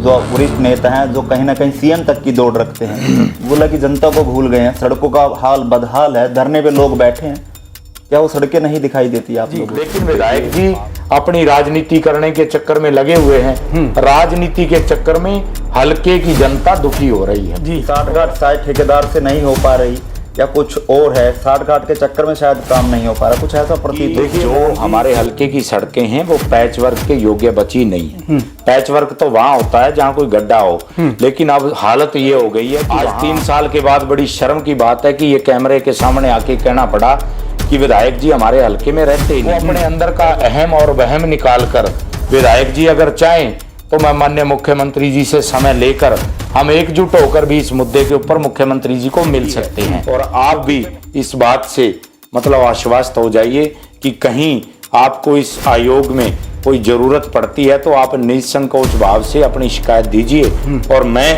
जो वरिष्ठ नेता हैं, जो कहीं ना कहीं सीएम तक की दौड़ रखते हैं, बोला कि जनता को भूल गए हैं, सड़कों का हाल बदहाल है, धरने पे लोग बैठे हैं, क्या वो सड़कें नहीं दिखाई देती आप लोगों को? लेकिन विधायक जी अपनी राजनीति करने के चक्कर में लगे हुए हैं। राजनीति के चक्कर में हल्के की जनता दुखी हो रही है जी। साठ-गांठ शायद ठेकेदार से नहीं हो पा रही या कुछ और है, साठ-गांठ के चक्कर में शायद काम नहीं हो पा रहा, कुछ ऐसा प्रतीत देखिए, जो हमारे हल्के की सड़कें हैं वो पैच वर्क के योग्य बची नहीं है। पैच वर्क तो वहां होता है जहां कोई गड्ढा हो, लेकिन अब हालत ये हो गई है। आज 3 साल के बाद बड़ी शर्म की बात है कि ये कैमरे के सामने आके कहना पड़ा कि विधायक जी हमारे हल्के में रहते ही नहीं। अपने अंदर का अहम और वहम निकाल कर विधायक जी अगर चाहें तो मैं माननीय मुख्यमंत्री जी से समय लेकर हम एकजुट होकर भी इस मुद्दे के ऊपर मुख्यमंत्री जी को मिल सकते हैं। और आप भी इस बात से मतलब आश्वस्त हो जाइए कि कहीं आपको इस आयोग में कोई जरूरत पड़ती है तो आप निसंकोच भाव से अपनी शिकायत दीजिए और मैं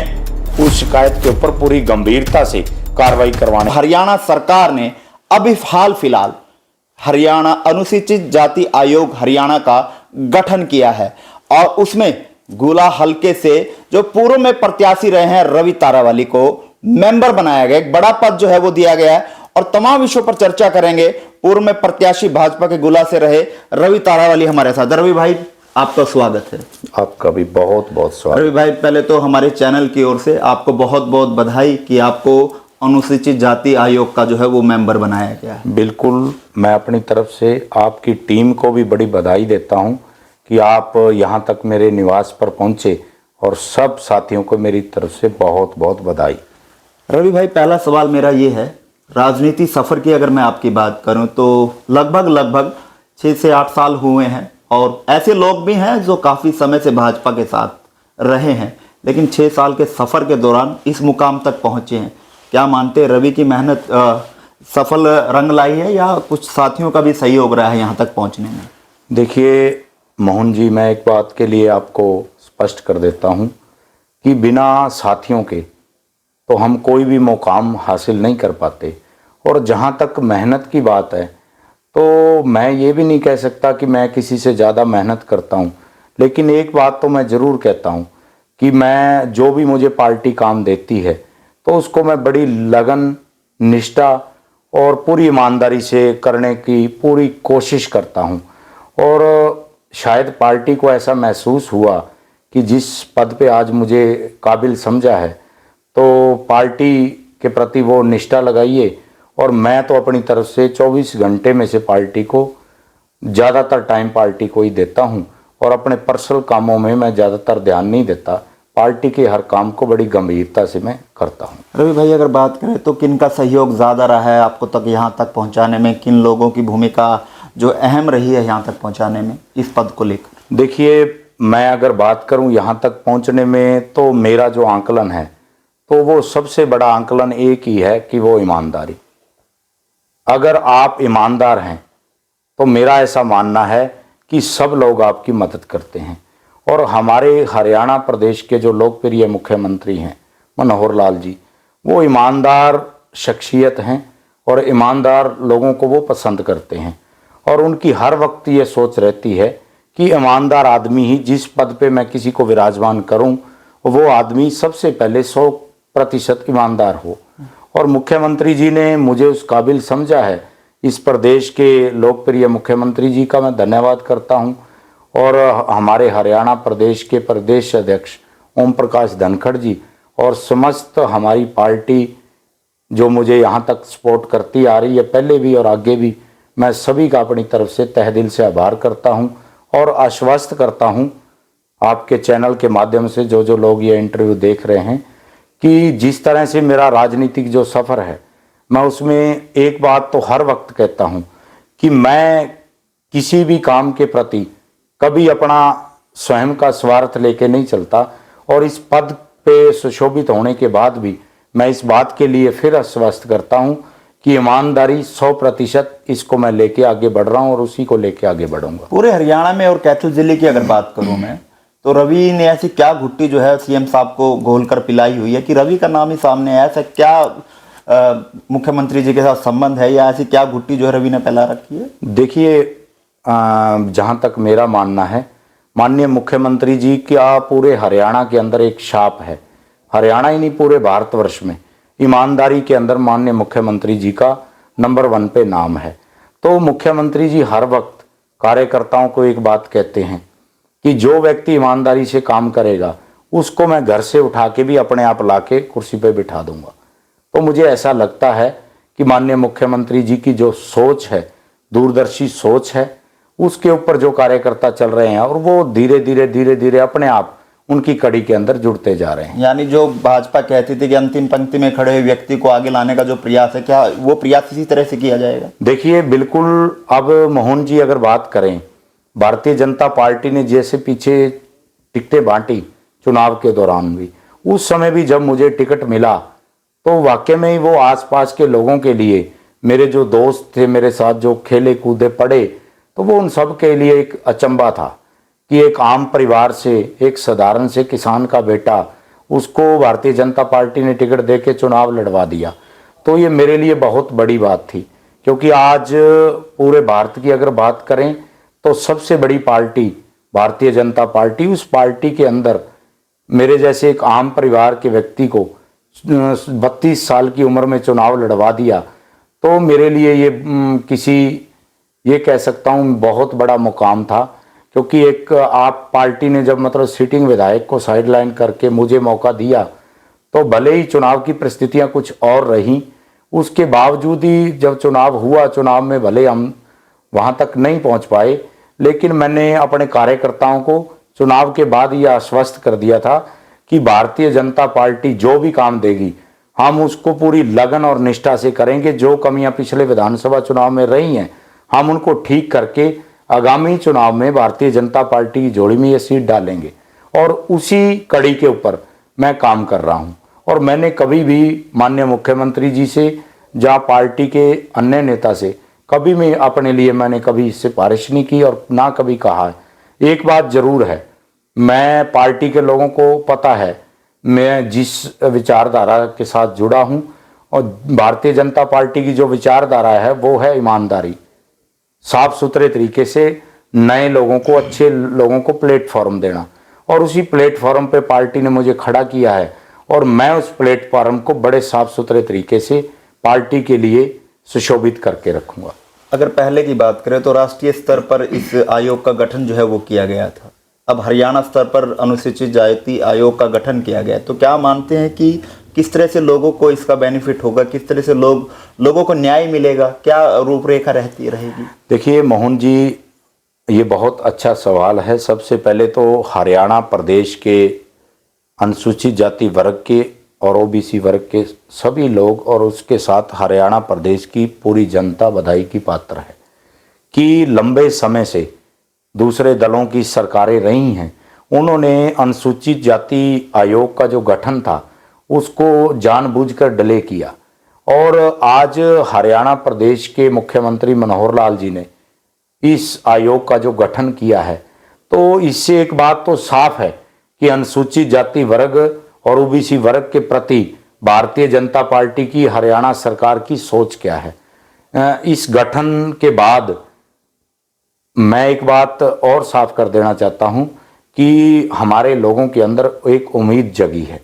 उस शिकायत के ऊपर पूरी गंभीरता से कार्रवाई करवाने। हरियाणा सरकार ने अभी हाल फिलहाल हरियाणा अनुसूचित जाति आयोग हरियाणा का गठन किया है और उसमें गुला हलके से जो पूर्व में प्रत्याशी रहे हैं रवि तारावाली को मेंबर बनाया गया, एक बड़ा पद जो है वो दिया गया है और तमाम विषयों पर चर्चा करेंगे। पूर्व में प्रत्याशी भाजपा के गुला से रहे रवि तारावाली हमारे साथ। रवि भाई आपका स्वागत है। आपका भी बहुत बहुत स्वागत। रवि भाई पहले तो हमारे चैनल की ओर से आपको बहुत बहुत बधाई कि आपको अनुसूचित जाति आयोग का जो है वो मेंबर बनाया गया है। बिल्कुल, मैं अपनी तरफ से आपकी टीम को भी बड़ी बधाई देता हूं कि आप यहां तक मेरे निवास पर पहुंचे और सब साथियों को मेरी तरफ से बहुत बहुत बधाई। रवि भाई पहला सवाल मेरा ये है, राजनीति सफ़र की अगर मैं आपकी बात करूं तो लगभग 6 से 8 साल हुए हैं और ऐसे लोग भी हैं जो काफ़ी समय से भाजपा के साथ रहे हैं, लेकिन 6 साल के सफ़र के दौरान इस मुकाम तक पहुंचे हैं। क्या मानते हैं रवि की मेहनत सफल रंग लाई है या कुछ साथियों का भी सहयोग रहा है यहाँ तक पहुँचने में? देखिए मोहन जी, मैं एक बात के लिए आपको स्पष्ट कर देता हूँ कि बिना साथियों के तो हम कोई भी मुकाम हासिल नहीं कर पाते। और जहाँ तक मेहनत की बात है तो मैं ये भी नहीं कह सकता कि मैं किसी से ज़्यादा मेहनत करता हूँ, लेकिन एक बात तो मैं ज़रूर कहता हूँ कि मैं जो भी मुझे पार्टी काम देती है तो उसको मैं बड़ी लगन, निष्ठा और पूरी ईमानदारी से करने की पूरी कोशिश करता हूँ। और शायद पार्टी को ऐसा महसूस हुआ कि जिस पद पे आज मुझे काबिल समझा है तो पार्टी के प्रति वो निष्ठा लगाइए और मैं तो अपनी तरफ से 24 घंटे में से पार्टी को ज़्यादातर टाइम पार्टी को ही देता हूँ और अपने पर्सनल कामों में मैं ज़्यादातर ध्यान नहीं देता। पार्टी के हर काम को बड़ी गंभीरता से मैं करता हूँ। रवि भाई अगर बात करें तो किन का सहयोग ज़्यादा रहा है आपको तक यहाँ तक पहुँचाने में, किन लोगों की भूमिका जो अहम रही है यहाँ तक पहुँचाने में इस पद को लेकर? देखिए, मैं अगर बात करूँ यहाँ तक पहुँचने में तो मेरा जो आंकलन है तो वो सबसे बड़ा आंकलन एक ही है कि वो ईमानदारी। अगर आप ईमानदार हैं तो मेरा ऐसा मानना है कि सब लोग आपकी मदद करते हैं। और हमारे हरियाणा प्रदेश के जो लोकप्रिय मुख्यमंत्री हैं मनोहर लाल जी, वो ईमानदार शख्सियत हैं और ईमानदार लोगों को वो पसंद करते हैं और उनकी हर वक्त ये सोच रहती है कि ईमानदार आदमी ही जिस पद पे मैं किसी को विराजमान करूं वो आदमी सबसे पहले 100% ईमानदार हो। और मुख्यमंत्री जी ने मुझे उस काबिल समझा है। इस प्रदेश के लोकप्रिय मुख्यमंत्री जी का मैं धन्यवाद करता हूं और हमारे हरियाणा प्रदेश के प्रदेश अध्यक्ष ओम प्रकाश धनखड़ जी और समस्त हमारी पार्टी जो मुझे यहाँ तक सपोर्ट करती आ रही है पहले भी और आगे भी, मैं सभी का अपनी तरफ से तहे दिल से आभार करता हूँ और आश्वस्त करता हूँ आपके चैनल के माध्यम से जो लोग ये इंटरव्यू देख रहे हैं कि जिस तरह से मेरा राजनीतिक जो सफ़र है मैं उसमें एक बात तो हर वक्त कहता हूँ कि मैं किसी भी काम के प्रति कभी अपना स्वयं का स्वार्थ लेके नहीं चलता और इस पद पे सुशोभित होने के बाद भी मैं इस बात के लिए फिर आश्वस्त करता हूँ कि ईमानदारी 100% इसको मैं लेके आगे बढ़ रहा हूँ और उसी को लेके आगे बढ़ूंगा। पूरे हरियाणा में और कैथल जिले की अगर बात करूं मैं तो रवि ने ऐसी क्या घुट्टी जो है सीएम साहब को घोल कर पिलाई हुई है कि रवि का नाम ही सामने है? ऐसा क्या मुख्यमंत्री जी के साथ संबंध है या ऐसी क्या घुट्टी जो है रवि ने पिला रखी है? देखिए, जहाँ तक मेरा मानना है माननीय मुख्यमंत्री जी का पूरे हरियाणा के अंदर एक छाप है, हरियाणा ही नहीं पूरे भारतवर्ष में ईमानदारी के अंदर माननीय मुख्यमंत्री जी का नंबर 1 पे नाम है। तो मुख्यमंत्री जी हर वक्त कार्यकर्ताओं को एक बात कहते हैं कि जो व्यक्ति ईमानदारी से काम करेगा उसको मैं घर से उठा के भी अपने आप लाके कुर्सी पे बिठा दूंगा। तो मुझे ऐसा लगता है कि माननीय मुख्यमंत्री जी की जो सोच है, दूरदर्शी सोच है, उसके ऊपर जो कार्यकर्ता चल रहे हैं और वो धीरे धीरे अपने आप उनकी कड़ी के अंदर जुड़ते जा रहे हैं। यानी जो भाजपा कहती थी कि अंतिम पंक्ति में खड़े हुए व्यक्ति को आगे लाने का जो प्रयास है, क्या वो प्रयास इसी तरह से किया जाएगा? देखिए बिल्कुल। अब मोहन जी अगर बात करें, भारतीय जनता पार्टी ने जैसे पीछे टिकटें बांटी चुनाव के दौरान भी, उस समय भी जब मुझे टिकट मिला तो वाकई में ही वो आसपास के लोगों के लिए, मेरे जो दोस्त थे मेरे साथ जो खेले कूदे पड़े, तो वो उन सब के लिए एक अचंभा था कि एक आम परिवार से, एक साधारण से किसान का बेटा, उसको भारतीय जनता पार्टी ने टिकट दे के चुनाव लड़वा दिया। तो ये मेरे लिए बहुत बड़ी बात थी, क्योंकि आज पूरे भारत की अगर बात करें तो सबसे बड़ी पार्टी भारतीय जनता पार्टी, उस पार्टी के अंदर मेरे जैसे एक आम परिवार के व्यक्ति को 32 साल की उम्र में चुनाव लड़वा दिया। तो मेरे लिए ये कह सकता हूँ बहुत बड़ा मुकाम था, क्योंकि एक आप पार्टी ने जब मतलब सिटिंग विधायक को साइडलाइन करके मुझे मौका दिया, तो भले ही चुनाव की परिस्थितियां कुछ और रहीं, उसके बावजूद ही जब चुनाव हुआ, चुनाव में भले हम वहां तक नहीं पहुंच पाए, लेकिन मैंने अपने कार्यकर्ताओं को चुनाव के बाद ये आश्वस्त कर दिया था कि भारतीय जनता पार्टी जो भी काम देगी हम उसको पूरी लगन और निष्ठा से करेंगे। जो कमियां पिछले विधानसभा चुनाव में रही हैं हम उनको ठीक करके आगामी चुनाव में भारतीय जनता पार्टी की झोली में ये सीट डालेंगे, और उसी कड़ी के ऊपर मैं काम कर रहा हूं। और मैंने कभी भी माननीय मुख्यमंत्री जी से, जहाँ पार्टी के अन्य नेता से, कभी मैं अपने लिए मैंने कभी सिफारिश नहीं की और ना कभी कहा है। एक बात जरूर है, मैं पार्टी के लोगों को पता है मैं जिस विचारधारा के साथ जुड़ा हूं, और भारतीय जनता पार्टी की जो विचारधारा है वो है ईमानदारी, साफ सुथरे तरीके से नए लोगों को, अच्छे लोगों को प्लेटफॉर्म देना, और उसी प्लेटफॉर्म पे पार्टी ने मुझे खड़ा किया है और मैं उस प्लेटफॉर्म को बड़े साफ सुथरे तरीके से पार्टी के लिए सुशोभित करके रखूंगा। अगर पहले की बात करें तो राष्ट्रीय स्तर पर इस आयोग का गठन जो है वो किया गया था, अब हरियाणा स्तर पर अनुसूचित जाति आयोग का गठन किया गया, तो क्या मानते हैं कि किस तरह से लोगों को इसका बेनिफिट होगा, किस तरह से लोगों को न्याय मिलेगा, क्या रूपरेखा रहेगी? देखिए मोहन जी, ये बहुत अच्छा सवाल है। सबसे पहले तो हरियाणा प्रदेश के अनुसूचित जाति वर्ग के और ओबीसी वर्ग के सभी लोग और उसके साथ हरियाणा प्रदेश की पूरी जनता बधाई की पात्र है कि लंबे समय से दूसरे दलों की सरकारें रही हैं, उन्होंने अनुसूचित जाति आयोग का जो गठन था उसको जानबूझकर डिले किया, और आज हरियाणा प्रदेश के मुख्यमंत्री मनोहर लाल जी ने इस आयोग का जो गठन किया है, तो इससे एक बात तो साफ है कि अनुसूचित जाति वर्ग और ओबीसी वर्ग के प्रति भारतीय जनता पार्टी की हरियाणा सरकार की सोच क्या है। इस गठन के बाद मैं एक बात और साफ कर देना चाहता हूं कि हमारे लोगों के अंदर एक उम्मीद जगी है,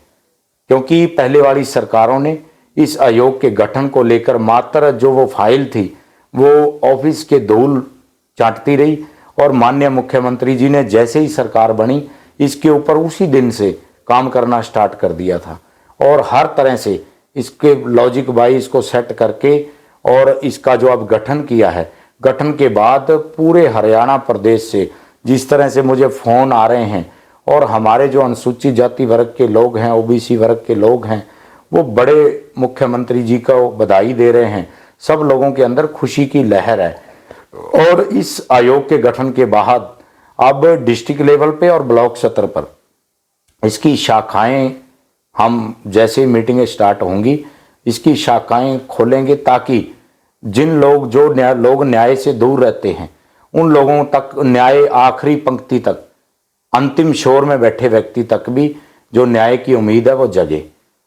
क्योंकि पहले वाली सरकारों ने इस आयोग के गठन को लेकर मात्र जो वो फाइल थी वो ऑफिस के धूल चाटती रही, और माननीय मुख्यमंत्री जी ने जैसे ही सरकार बनी इसके ऊपर उसी दिन से काम करना स्टार्ट कर दिया था, और हर तरह से इसके लॉजिक वाइज इसको सेट करके और इसका जो अब गठन किया है, गठन के बाद पूरे हरियाणा प्रदेश से जिस तरह से मुझे फ़ोन आ रहे हैं, और हमारे जो अनुसूचित जाति वर्ग के लोग हैं, ओबीसी वर्ग के लोग हैं, वो बड़े मुख्यमंत्री जी को बधाई दे रहे हैं। सब लोगों के अंदर खुशी की लहर है, और इस आयोग के गठन के बाद अब डिस्ट्रिक्ट लेवल पे और ब्लॉक स्तर पर इसकी शाखाएं, हम जैसे मीटिंगें स्टार्ट होंगी इसकी शाखाएं खोलेंगे, ताकि जिन लोग लोग न्याय से दूर रहते हैं उन लोगों तक न्याय, आखिरी पंक्ति तक, अंतिम शोर में बैठे व्यक्ति तक भी जो न्याय की उम्मीद है वो जगे।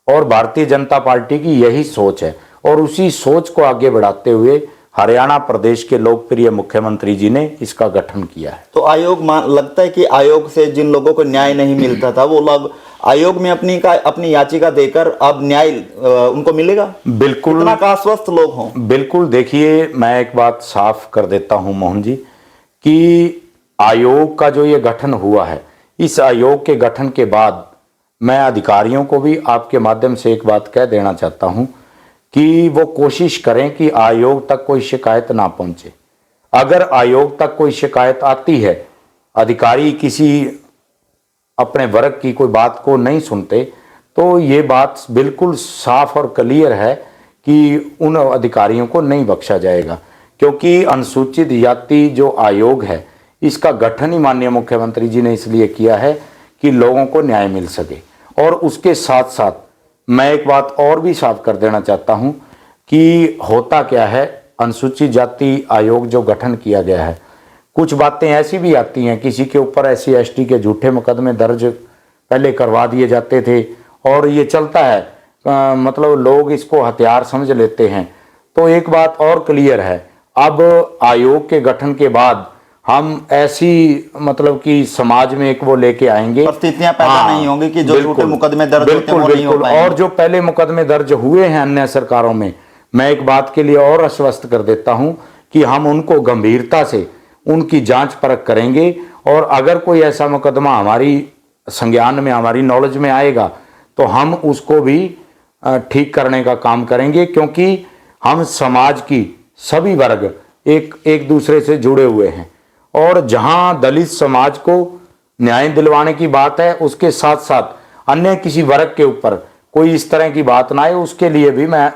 और भारतीय जनता पार्टी की यही सोच है, और उसी सोच को आगे बढ़ाते हुए हरियाणा प्रदेश के लोकप्रिय मुख्यमंत्री जी ने इसका गठन किया है। तो आयोग लगता है कि आयोग से जिन लोगों को न्याय नहीं मिलता था वो लोग आयोग में अपनी याचिका देकर अब न्याय उनको मिलेगा। बिल्कुल, इतना का आश्वस्त लोग हों। बिल्कुल। देखिए, मैं एक बात साफ कर देता हूं मोहन जी कि आयोग का जो ये गठन हुआ है, इस आयोग के गठन के बाद मैं अधिकारियों को भी आपके माध्यम से एक बात कह देना चाहता हूं कि वो कोशिश करें कि आयोग तक कोई शिकायत ना पहुंचे। अगर आयोग तक कोई शिकायत आती है, अधिकारी किसी अपने वर्ग की कोई बात को नहीं सुनते, तो ये बात बिल्कुल साफ और क्लियर है कि उन अधिकारियों को नहीं बख्शा जाएगा, क्योंकि अनुसूचित जाति जो आयोग है इसका गठन ही माननीय मुख्यमंत्री जी ने इसलिए किया है कि लोगों को न्याय मिल सके। और उसके साथ साथ मैं एक बात और भी साफ कर देना चाहता हूं कि होता क्या है, अनुसूचित जाति आयोग जो गठन किया गया है, कुछ बातें ऐसी भी आती हैं, किसी के ऊपर SC ST के झूठे मुकदमे दर्ज पहले करवा दिए जाते थे और ये चलता है, मतलब लोग इसको हथियार समझ लेते हैं। तो एक बात और क्लियर है, अब आयोग के गठन के बाद हम ऐसी मतलब कि समाज में एक वो लेके आएंगे, परिस्थितियां पैदा नहीं होंगी कि जो झूठे मुकदमे दर्ज होते हैं वो नहीं हो पाएंगे। और जो पहले मुकदमे दर्ज हुए हैं अन्य सरकारों में, मैं एक बात के लिए और आश्वस्त कर देता हूं कि हम उनको गंभीरता से उनकी जांच परख करेंगे और अगर कोई ऐसा मुकदमा हमारी संज्ञान में, हमारी नॉलेज में आएगा तो हम उसको भी ठीक करने का काम करेंगे, क्योंकि हम समाज की सभी वर्ग एक दूसरे से जुड़े हुए हैं और जहां दलित समाज को न्याय दिलवाने की बात है, उसके साथ साथ अन्य किसी वर्ग के ऊपर कोई इस तरह की बात ना आए, उसके लिए भी मैं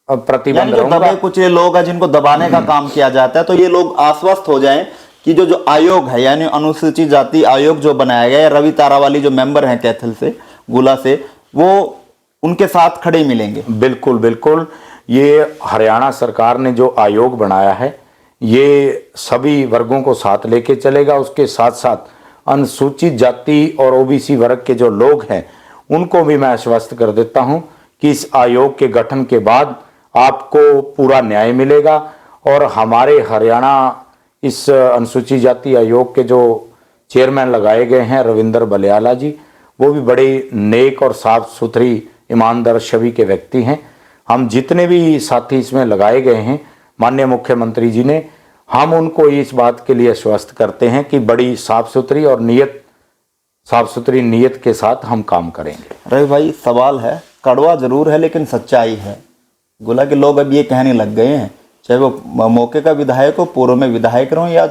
प्रतिबंध रहूंगा। कुछ ये लोग हैं जिनको दबाने का काम किया जाता है, तो ये लोग आश्वस्त हो जाएं कि जो आयोग है, यानी अनुसूचित जाति आयोग जो बनाया गया है, रवि तारावाली जो मेंबर हैं कैथल से, गुला से, वो उनके साथ खड़े मिलेंगे। बिल्कुल बिल्कुल। ये हरियाणा सरकार ने जो आयोग बनाया है ये सभी वर्गों को साथ लेके चलेगा। उसके साथ साथ अनुसूचित जाति और OBC वर्ग के जो लोग हैं उनको भी मैं आश्वस्त कर देता हूं कि इस आयोग के गठन के बाद आपको पूरा न्याय मिलेगा। और हमारे हरियाणा इस अनुसूचित जाति आयोग के जो चेयरमैन लगाए गए हैं रविंदर बलियाला जी, वो भी बड़े नेक और साफ सुथरी ईमानदार छवि के व्यक्ति हैं। हम जितने भी साथी इसमें लगाए गए हैं माननीय मुख्यमंत्री जी ने, हम उनको इस बात के लिए आश्वस्त करते हैं कि बड़ी साफ सुथरी नीयत के साथ हम काम करेंगे। रवि भाई, सवाल है, कड़वा जरूर है लेकिन सच्चाई है। गोला के लोग अब ये कहने लग गए हैं, चाहे वो मौके का विधायक हो, पूर्व में विधायक रहो, या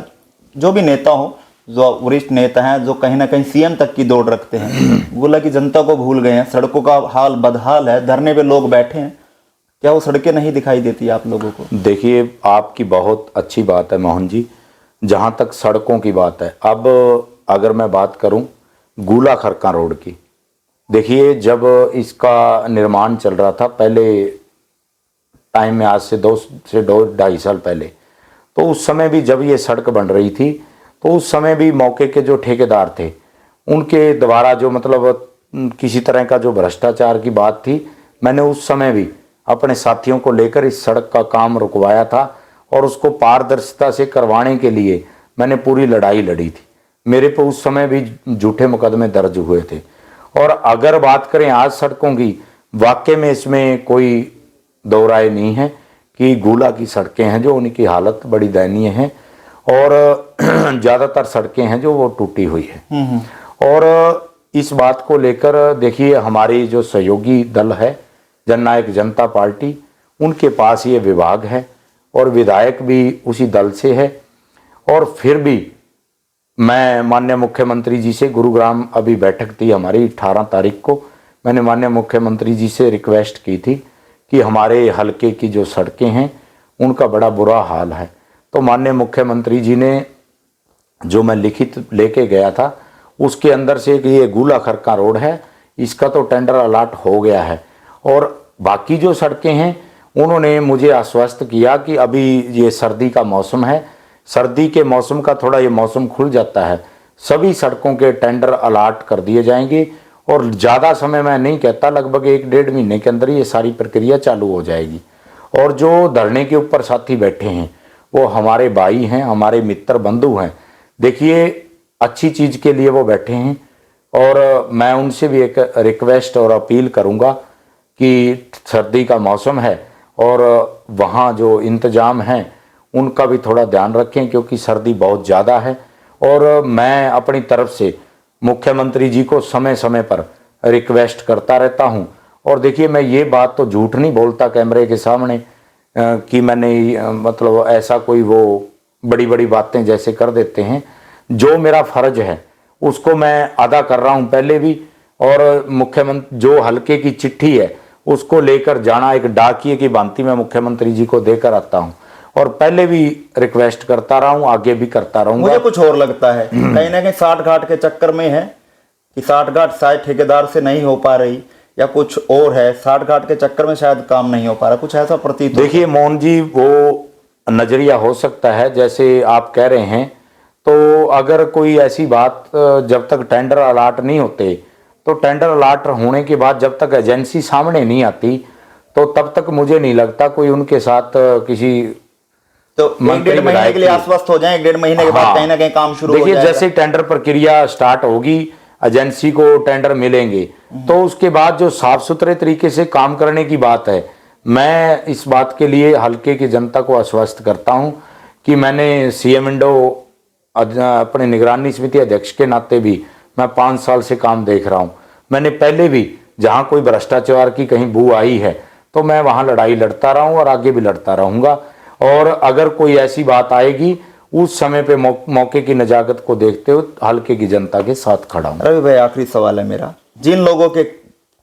जो भी नेता हो, जो वरिष्ठ नेता हैं, जो कहीं ना कहीं CM तक की दौड़ रखते हैं, गोला की जनता को भूल गए हैं। सड़कों का हाल बदहाल है, धरने पे लोग बैठे हैं, क्या वो सड़कें नहीं दिखाई देती आप लोगों को? देखिए, आपकी बहुत अच्छी बात है मोहन जी। जहाँ तक सड़कों की बात है, अब अगर मैं बात करूँ गूला खरका रोड की, देखिए जब इसका निर्माण चल रहा था पहले टाइम में, आज से 2-2.5 साल पहले, तो उस समय भी जब ये सड़क बन रही थी तो उस समय भी मौके के जो ठेकेदार थे उनके द्वारा जो मतलब किसी तरह का जो भ्रष्टाचार की बात थी, मैंने उस समय भी अपने साथियों को लेकर इस सड़क का काम रुकवाया था और उसको पारदर्शिता से करवाने के लिए मैंने पूरी लड़ाई लड़ी थी। मेरे पे उस समय भी झूठे मुकदमे दर्ज हुए थे। और अगर बात करें आज सड़कों की, वाकई में इसमें कोई दो राय नहीं है कि गूला की सड़कें हैं जो उनकी हालत बड़ी दयनीय है और ज़्यादातर सड़कें हैं जो वो टूटी हुई है। और इस बात को लेकर देखिए, हमारी जो सहयोगी दल है जननायक जनता पार्टी, उनके पास ये विभाग है और विधायक भी उसी दल से है। और फिर भी मैं माननीय मुख्यमंत्री जी से, गुरुग्राम अभी बैठक थी हमारी 18 तारीख को, मैंने माननीय मुख्यमंत्री जी से रिक्वेस्ट की थी कि हमारे हलके की जो सड़कें हैं उनका बड़ा बुरा हाल है। तो माननीय मुख्यमंत्री जी ने जो मैं लिखित लेके गया था उसके अंदर से कि ये गूला खरका रोड है, इसका तो टेंडर अलॉट हो गया है। और बाकी जो सड़कें हैं उन्होंने मुझे आश्वस्त किया कि अभी ये सर्दी का मौसम है, सर्दी के मौसम का थोड़ा ये मौसम खुल जाता है, सभी सड़कों के टेंडर अलॉट कर दिए जाएंगे और ज़्यादा समय मैं नहीं कहता, लगभग 1-1.5 महीने के अंदर ये सारी प्रक्रिया चालू हो जाएगी। और जो धरने के ऊपर साथी बैठे हैं वो हमारे भाई हैं, हमारे मित्र बंधु हैं। देखिए अच्छी चीज़ के लिए वो बैठे हैं और मैं उनसे भी एक रिक्वेस्ट और अपील करूंगा कि सर्दी का मौसम है और वहाँ जो इंतज़ाम हैं उनका भी थोड़ा ध्यान रखें, क्योंकि सर्दी बहुत ज़्यादा है। और मैं अपनी तरफ से मुख्यमंत्री जी को समय समय पर रिक्वेस्ट करता रहता हूं। और देखिए मैं ये बात तो झूठ नहीं बोलता कैमरे के सामने कि मैंने मतलब ऐसा कोई वो बड़ी बड़ी बातें जैसे कर देते हैं। जो मेरा फर्ज है उसको मैं अदा कर रहा हूं पहले भी, और मुख्यमंत्री जो हल्के की चिट्ठी है उसको लेकर जाना एक डाकिए की भांति मैं मुख्यमंत्री जी को देकर आता हूं, और पहले भी रिक्वेस्ट करता रहा हूं, आगे भी करता रहूंगा। मुझे कुछ और लगता है कहीं ना कहीं साठ घाट के चक्कर में है कि साठ घाट शायद ठेकेदार से नहीं हो पा रही, या कुछ और है, साठ घाट के चक्कर में शायद काम नहीं हो पा रहा, कुछ ऐसा प्रतीत होता है। देखिए मोहन जी, वो नजरिया हो सकता है जैसे आप कह रहे हैं। तो अगर कोई ऐसी बात, जब तक टेंडर अलाट नहीं होते, तो टेंडर अलाट होने के बाद जब तक एजेंसी सामने नहीं आती, तो तब तक मुझे नहीं लगता कोई उनके साथ किसी तो एक डेढ़ महीने के लिए आश्वस्त हो जाए, एक डेढ़ महीने के बाद कहीं ना कहीं काम शुरू हो देखिए जाएगा। जैसे टेंडर प्रक्रिया स्टार्ट होगी, एजेंसी को टेंडर मिलेंगे, तो उसके बाद जो साफ सुथरे तरीके से काम करने की बात है, मैं इस बात के लिए हल्के की जनता को आश्वस्त करता हूं कि मैंने सीएम इंडो अपने निगरानी समिति अध्यक्ष के नाते भी मैं 5 साल से काम देख रहा हूं। मैंने पहले भी जहां कोई भ्रष्टाचार की कहीं बू आई है तो मैं वहां लड़ाई लड़ता रहा हूं और आगे भी लड़ता रहूंगा। और अगर कोई ऐसी बात आएगी उस समय पे मौके की नजाकत को देखते हुए हल्के की जनता के साथ खड़ा हूं। रवि भाई, आखिरी सवाल है मेरा, जिन लोगों के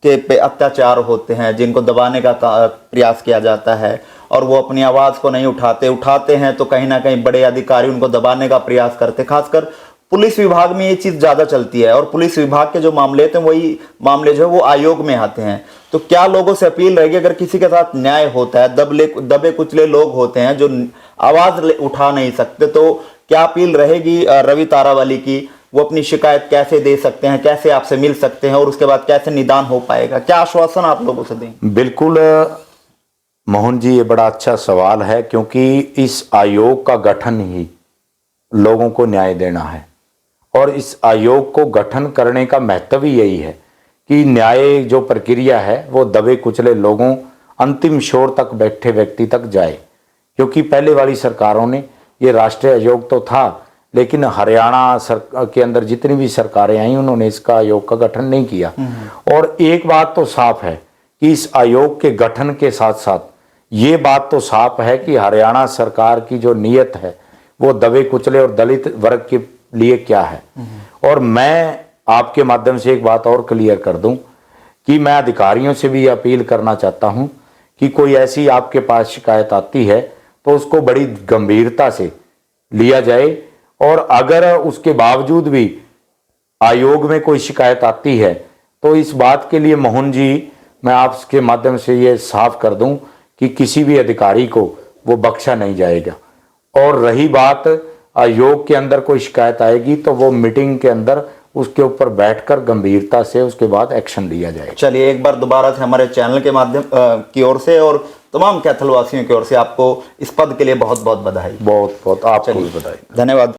पे अत्याचार होते हैं, जिनको दबाने का प्रयास किया जाता है और वो अपनी आवाज को नहीं उठाते हैं, तो कहीं ना कहीं बड़े अधिकारी उनको दबाने का प्रयास करते हैं। खासकर पुलिस विभाग में ये चीज ज्यादा चलती है, और पुलिस विभाग के जो मामले हैं वही मामले जो है वो आयोग में आते हैं। तो क्या लोगों से अपील रहेगी, अगर किसी के साथ न्याय होता है, दबे कुचले लोग होते हैं जो आवाज उठा नहीं सकते, तो क्या अपील रहेगी रवि तारावली की, वो अपनी शिकायत कैसे दे सकते हैं, कैसे आपसे मिल सकते हैं, और उसके बाद कैसे निदान हो पाएगा? क्या आश्वासन आप लोगों से दें? बिल्कुल मोहन जी, ये बड़ा अच्छा सवाल है, क्योंकि इस आयोग का गठन ही लोगों को न्याय देना है, और इस आयोग को गठन करने का महत्व ही यही है कि न्याय जो प्रक्रिया है वो दबे कुचले लोगों, अंतिम छोर तक बैठे व्यक्ति तक जाए। क्योंकि पहले वाली सरकारों ने, ये राष्ट्रीय आयोग तो था, लेकिन हरियाणा के अंदर जितनी भी सरकारें आई उन्होंने इसका आयोग का गठन नहीं किया। और एक बात तो साफ है कि इस आयोग के गठन के साथ साथ ये बात तो साफ है कि हरियाणा सरकार की जो नीयत है वो दबे कुचले और दलित वर्ग के लिए क्या है। और मैं आपके माध्यम से एक बात और क्लियर कर दूं कि मैं अधिकारियों से भी अपील करना चाहता हूं कि कोई ऐसी आपके पास शिकायत आती है तो उसको बड़ी गंभीरता से लिया जाए, और अगर उसके बावजूद भी आयोग में कोई शिकायत आती है तो इस बात के लिए मोहन जी मैं आपके माध्यम से ये साफ कर दूं कि किसी भी अधिकारी को वो बख्शा नहीं जाएगा। और रही बात आयोग के अंदर कोई शिकायत आएगी तो वो मीटिंग के अंदर उसके ऊपर बैठकर गंभीरता से उसके बाद एक्शन लिया जाएगा। चलिए, एक बार दोबारा से हमारे चैनल के माध्यम की ओर से और तमाम कैथल वासियों की ओर से आपको इस पद के लिए बहुत बहुत बधाई। बहुत बहुत आपको भी बधाई, धन्यवाद।